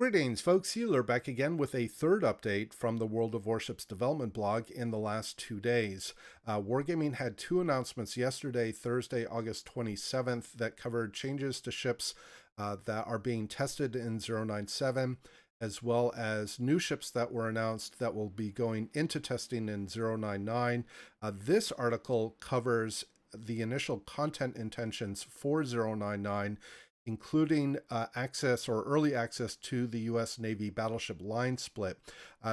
Greetings, folks. Iolair back again with a third update from the World of Warships development blog in the last 2 days. Wargaming had two announcements yesterday, Thursday, August 27th, that covered changes to ships that are being tested in 097, as well as new ships that were announced that will be going into testing in 099. This article covers the initial content intentions for 099, including access or early access to the U.S. Navy Battleship line split.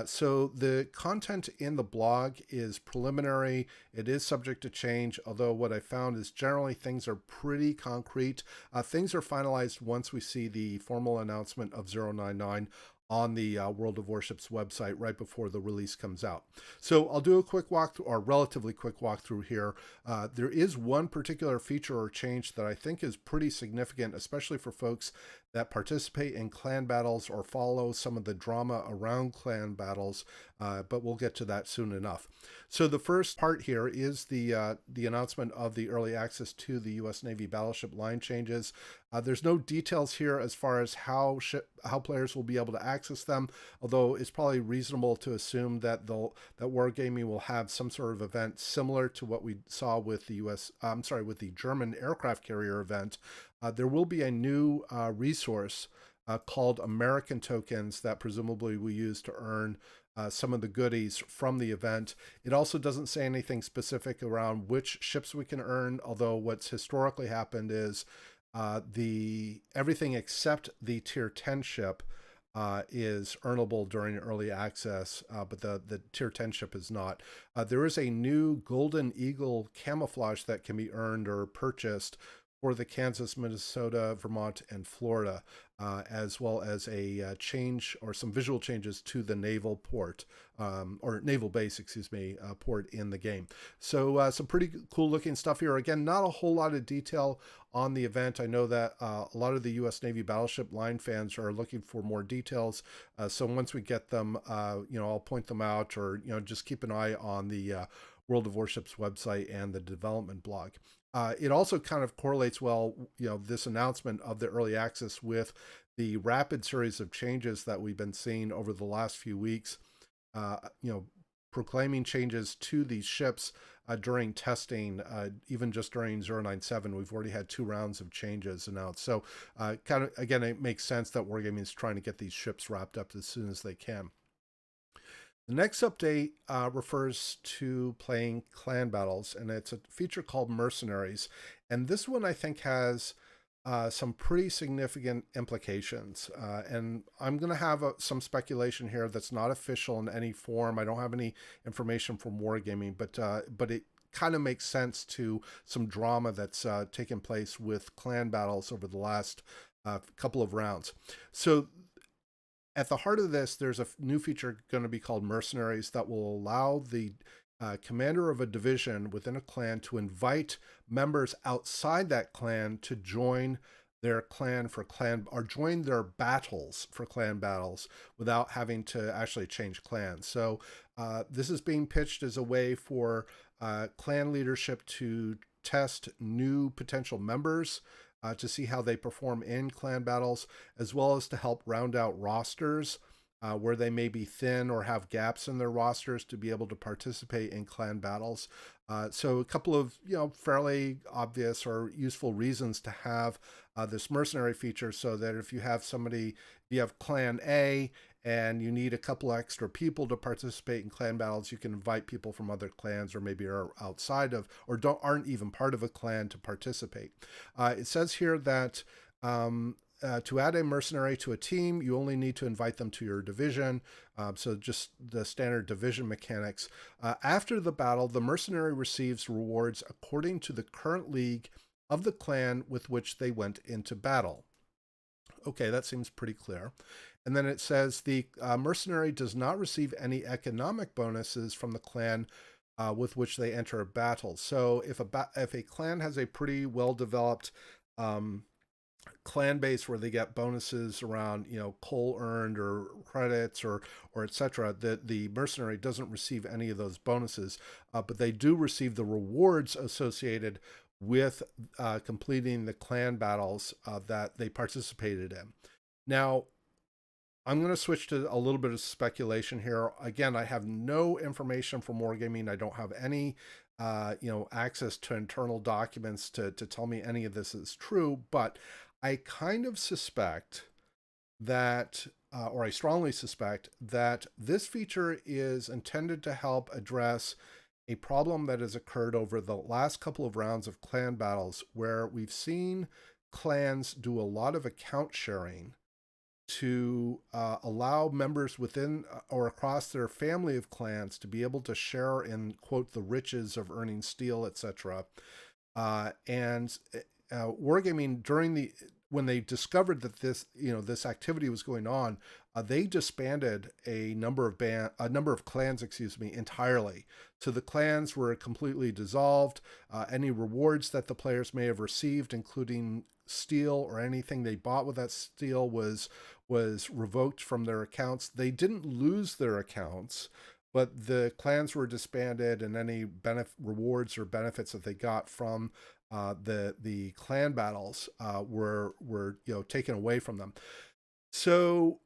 So the content in the blog is preliminary. It is subject to change, although what I found is generally things are pretty concrete. Things are finalized once we see the formal announcement of 099 on the World of Warships website right before the release comes out. So I'll do a quick walkthrough, or relatively quick walkthrough here. There is one particular feature or change that I think is pretty significant, especially for folks that participate in clan battles or follow some of the drama around clan battles, but we'll get to that soon enough. So the first part here is the announcement of the early access to the U.S. Navy Battleship line changes. There's no details here as far as how players will be able to access them, although it's probably reasonable to assume that Wargaming will have some sort of event similar to what we saw with the with the German aircraft carrier event. There will be a new resource called American tokens that presumably we use to earn some of the goodies from the event. It also doesn't say anything specific around which ships we can earn, although what's historically happened is everything except the tier 10 ship is earnable during early access, but the tier 10 ship is not. There is a new Golden Eagle camouflage that can be earned or purchased for the Kansas, Minnesota, Vermont, and Florida, as well as a change or some visual changes to the naval port, or naval base, port in the game. So some pretty cool looking stuff here. Again, not a whole lot of detail on the event. I know that a lot of the U.S. Navy Battleship line fans are looking for more details. So once we get them, I'll point them out, or just keep an eye on the World of Warships website and the development blog. It also kind of correlates well, this announcement of the early access with the rapid series of changes that we've been seeing over the last few weeks, proclaiming changes to these ships during testing. Even just during 097, we've already had 2 rounds of changes announced. So kind of, again, it makes sense that Wargaming is trying to get these ships wrapped up as soon as they can. The next update refers to playing clan battles, and it's a feature called Mercenaries. And this one, I think, has some pretty significant implications. And I'm going to have some speculation here that's not official in any form. I don't have any information from Wargaming, but it kind of makes sense to some drama that's taken place with clan battles over the last couple of rounds. So at the heart of this, there's a new feature going to be called Mercenaries that will allow the commander of a division within a clan to invite members outside that clan to join their clan or join their battles for clan battles without having to actually change clans. So this is being pitched as a way for clan leadership to test new potential members to see how they perform in clan battles, as well as to help round out rosters where they may be thin or have gaps in their rosters to be able to participate in clan battles. So a couple of fairly obvious or useful reasons to have this mercenary feature, so that if you have clan A and you need a couple extra people to participate in clan battles, you can invite people from other clans, or maybe are outside of, or aren't even part of a clan, to participate. It says here that to add a mercenary to a team, you only need to invite them to your division. So just the standard division mechanics. After the battle, the mercenary receives rewards according to the current league of the clan with which they went into battle. Okay, that seems pretty clear. And then it says the mercenary does not receive any economic bonuses from the clan with which they enter a battle. So if a clan has a pretty well-developed clan base where they get bonuses around coal earned or credits or etc., the mercenary doesn't receive any of those bonuses, but they do receive the rewards associated with completing the clan battles that they participated in. Now, I'm going to switch to a little bit of speculation here. Again, I have no information from Wargaming. I don't have any, access to internal documents to tell me any of this is true. But I kind of suspect that, or I strongly suspect that this feature is intended to help address a problem that has occurred over the last couple of rounds of clan battles, where we've seen clans do a lot of account sharing to allow members within or across their family of clans to be able to share in, quote, the riches of earning steel, etc. And Wargaming, during the when they discovered that this activity was going on, they disbanded a number of clans, excuse me, entirely. So the clans were completely dissolved. Any rewards that the players may have received, including steel or anything they bought with that steel, was revoked from their accounts. They didn't lose their accounts, but the clans were disbanded, and any rewards or benefits that they got from the clan battles were taken away from them. So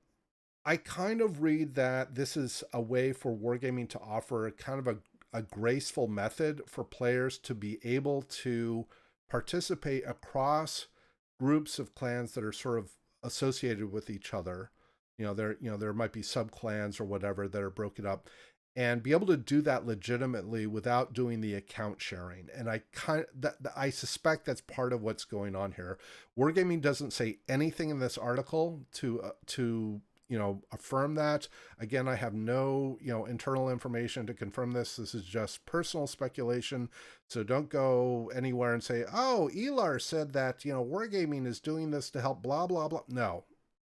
I kind of read that this is a way for Wargaming to offer kind of a graceful method for players to be able to participate across groups of clans that are sort of associated with each other. There might be sub clans or whatever that are broken up, and be able to do that legitimately without doing the account sharing. And I suspect that's part of what's going on here. Wargaming doesn't say anything in this article to affirm that. Again, I have no internal information to confirm this. This is just personal speculation. So don't go anywhere and say, oh, Iolair said that Wargaming is doing this to help blah blah blah. No,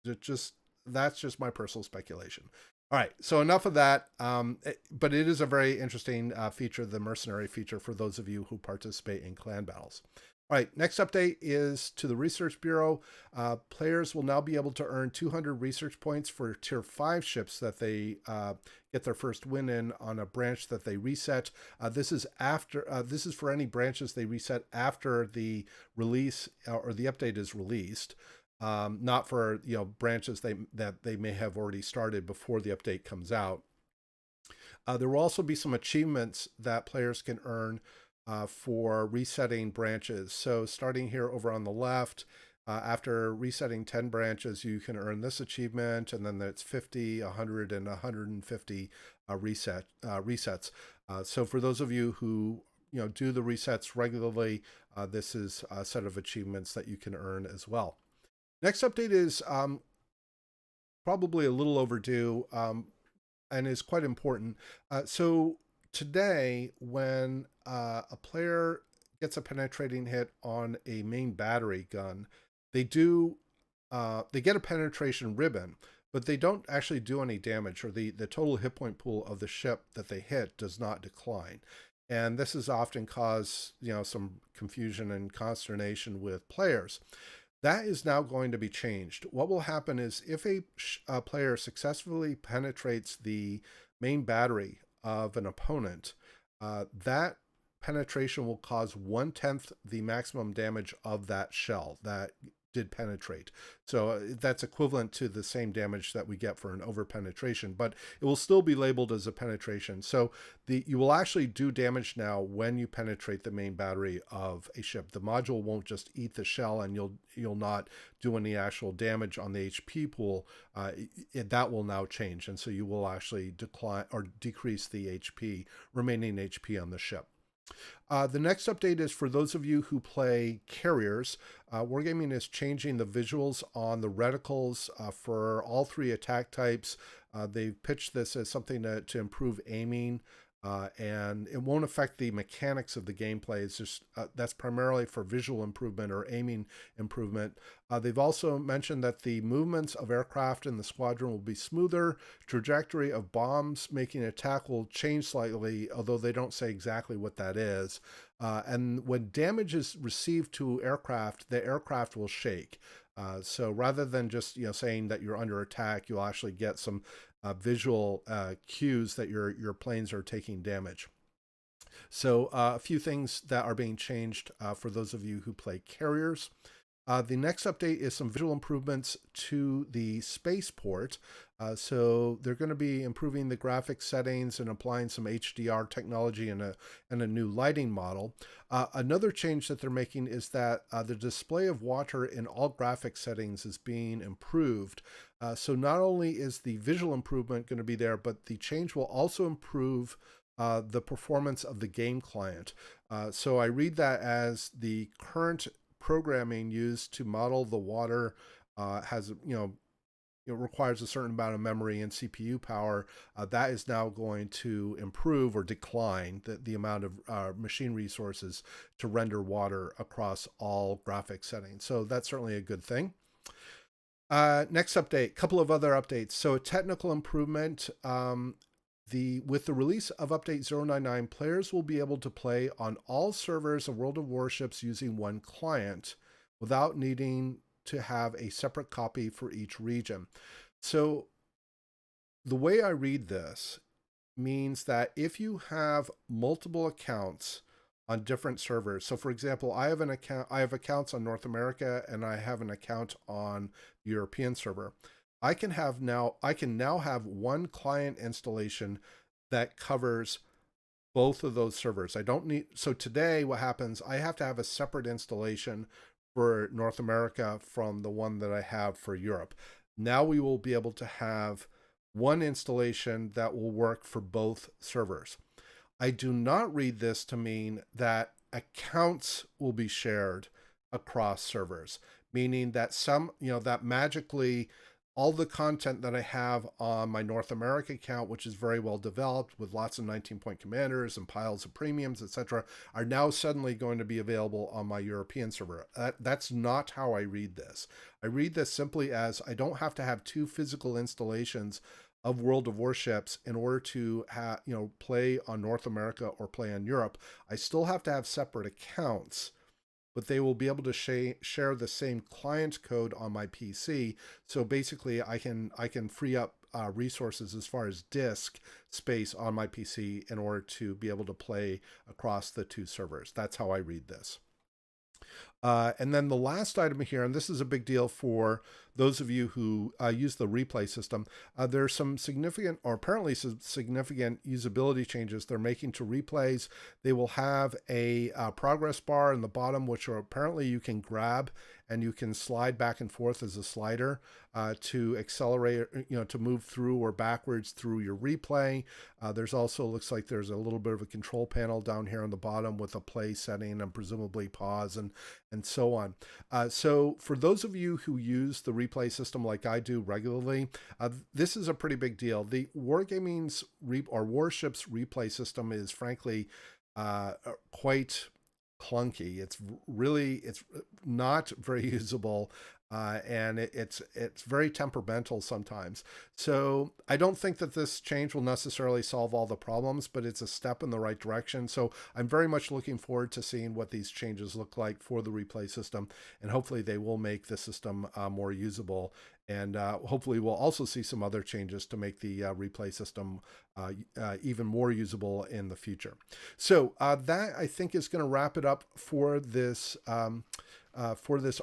that's just my personal speculation. All right, so enough of that. But it is a very interesting feature, the mercenary feature, for those of you who participate in clan battles. All right, next update is to the Research Bureau. Players will now be able to earn 200 research points for Tier 5 ships that they get their first win in on a branch that they reset. This is for any branches they reset after the release or the update is released. Not for branches that they may have already started before the update comes out. There will also be some achievements that players can earn for resetting branches. So starting here over on the left, after resetting 10 branches, you can earn this achievement, and then it's 50, 100, and 150 resets. So for those of you who do the resets regularly, this is a set of achievements that you can earn as well. Next update is probably a little overdue and is quite important. So today, when a player gets a penetrating hit on a main battery gun, they get a penetration ribbon, but they don't actually do any damage, or the total hit point pool of the ship that they hit does not decline. And this has often caused some confusion and consternation with players. That is now going to be changed. What will happen is if a player successfully penetrates the main battery of an opponent, that penetration will cause 1/10 the maximum damage of that shell that did penetrate. So that's equivalent to the same damage that we get for an over penetration, but it will still be labeled as a penetration. So you will actually do damage now when you penetrate the main battery of a ship. The module won't just eat the shell, and you'll not do any actual damage on the HP pool. That will now change, and so you will actually decline or decrease the remaining HP on the ship. The next update is for those of you who play carriers. Wargaming is changing the visuals on the reticles for all 3 attack types. They've pitched this as something to improve aiming, and it won't affect the mechanics of the gameplay. It's just that's primarily for visual improvement or aiming improvement. They've also mentioned that the movements of aircraft in the squadron will be smoother. Trajectory of bombs making an attack will change slightly, although they don't say exactly what that is. And when damage is received to aircraft, the aircraft will shake. So rather than just saying that you're under attack, you'll actually get some visual cues that your planes are taking damage. So a few things that are being changed for those of you who play carriers. The next update is some visual improvements to the spaceport. So they're going to be improving the graphics settings and applying some HDR technology and a new lighting model. Another change that they're making is that the display of water in all graphics settings is being improved. So not only is the visual improvement going to be there, but the change will also improve the performance of the game client. So I read that as the current programming used to model the water has, it requires a certain amount of memory and CPU power. That is now going to improve or decline the amount of machine resources to render water across all graphic settings. So that's certainly a good thing. Next update, couple of other updates. So a technical improvement. With the release of Update 099, players will be able to play on all servers of World of Warships using one client without needing to have a separate copy for each region. So the way I read this means that if you have multiple accounts on different servers, so for example, I have accounts on North America and I have an account on the European server. I can now have one client installation that covers both of those servers. I don't need, so today what happens, I have to have a separate installation for North America from the one that I have for Europe. Now we will be able to have one installation that will work for both servers. I do not read this to mean that accounts will be shared across servers, meaning that that magically all the content that I have on my North America account, which is very well developed with lots of 19-point commanders and piles of premiums, etc., are now suddenly going to be available on my European server. That's not how I read this. I read this simply as I don't have to have two physical installations of World of Warships in order to play on North America or play on Europe. I still have to have separate accounts, but they will be able to share the same client code on my PC. So basically, I can free up resources as far as disk space on my PC in order to be able to play across the two servers. That's how I read this. And then the last item here, and this is a big deal for those of you who use the replay system, there's some significant, or apparently some significant usability changes they're making to replays. They will have a progress bar in the bottom, which apparently you can grab and you can slide back and forth as a slider to accelerate, to move through or backwards through your replay. There's also, looks like there's a little bit of a control panel down here on the bottom with a play setting and presumably pause and so on. So for those of you who use the replay system like I do regularly, this is a pretty big deal. The Wargaming's Warships replay system is frankly quite clunky. It's not very usable. And it's very temperamental sometimes. So I don't think that this change will necessarily solve all the problems, but it's a step in the right direction. So I'm very much looking forward to seeing what these changes look like for the replay system. And hopefully they will make the system more usable. And hopefully we'll also see some other changes to make the replay system even more usable in the future. So that, I think, is going to wrap it up for this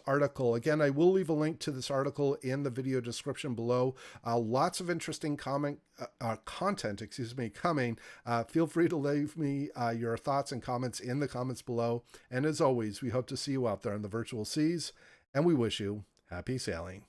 article. Again, I will leave a link to this article in the video description below. Lots of interesting content, coming. Feel free to leave me your thoughts and comments in the comments below. And as always, we hope to see you out there in the virtual seas, and we wish you happy sailing.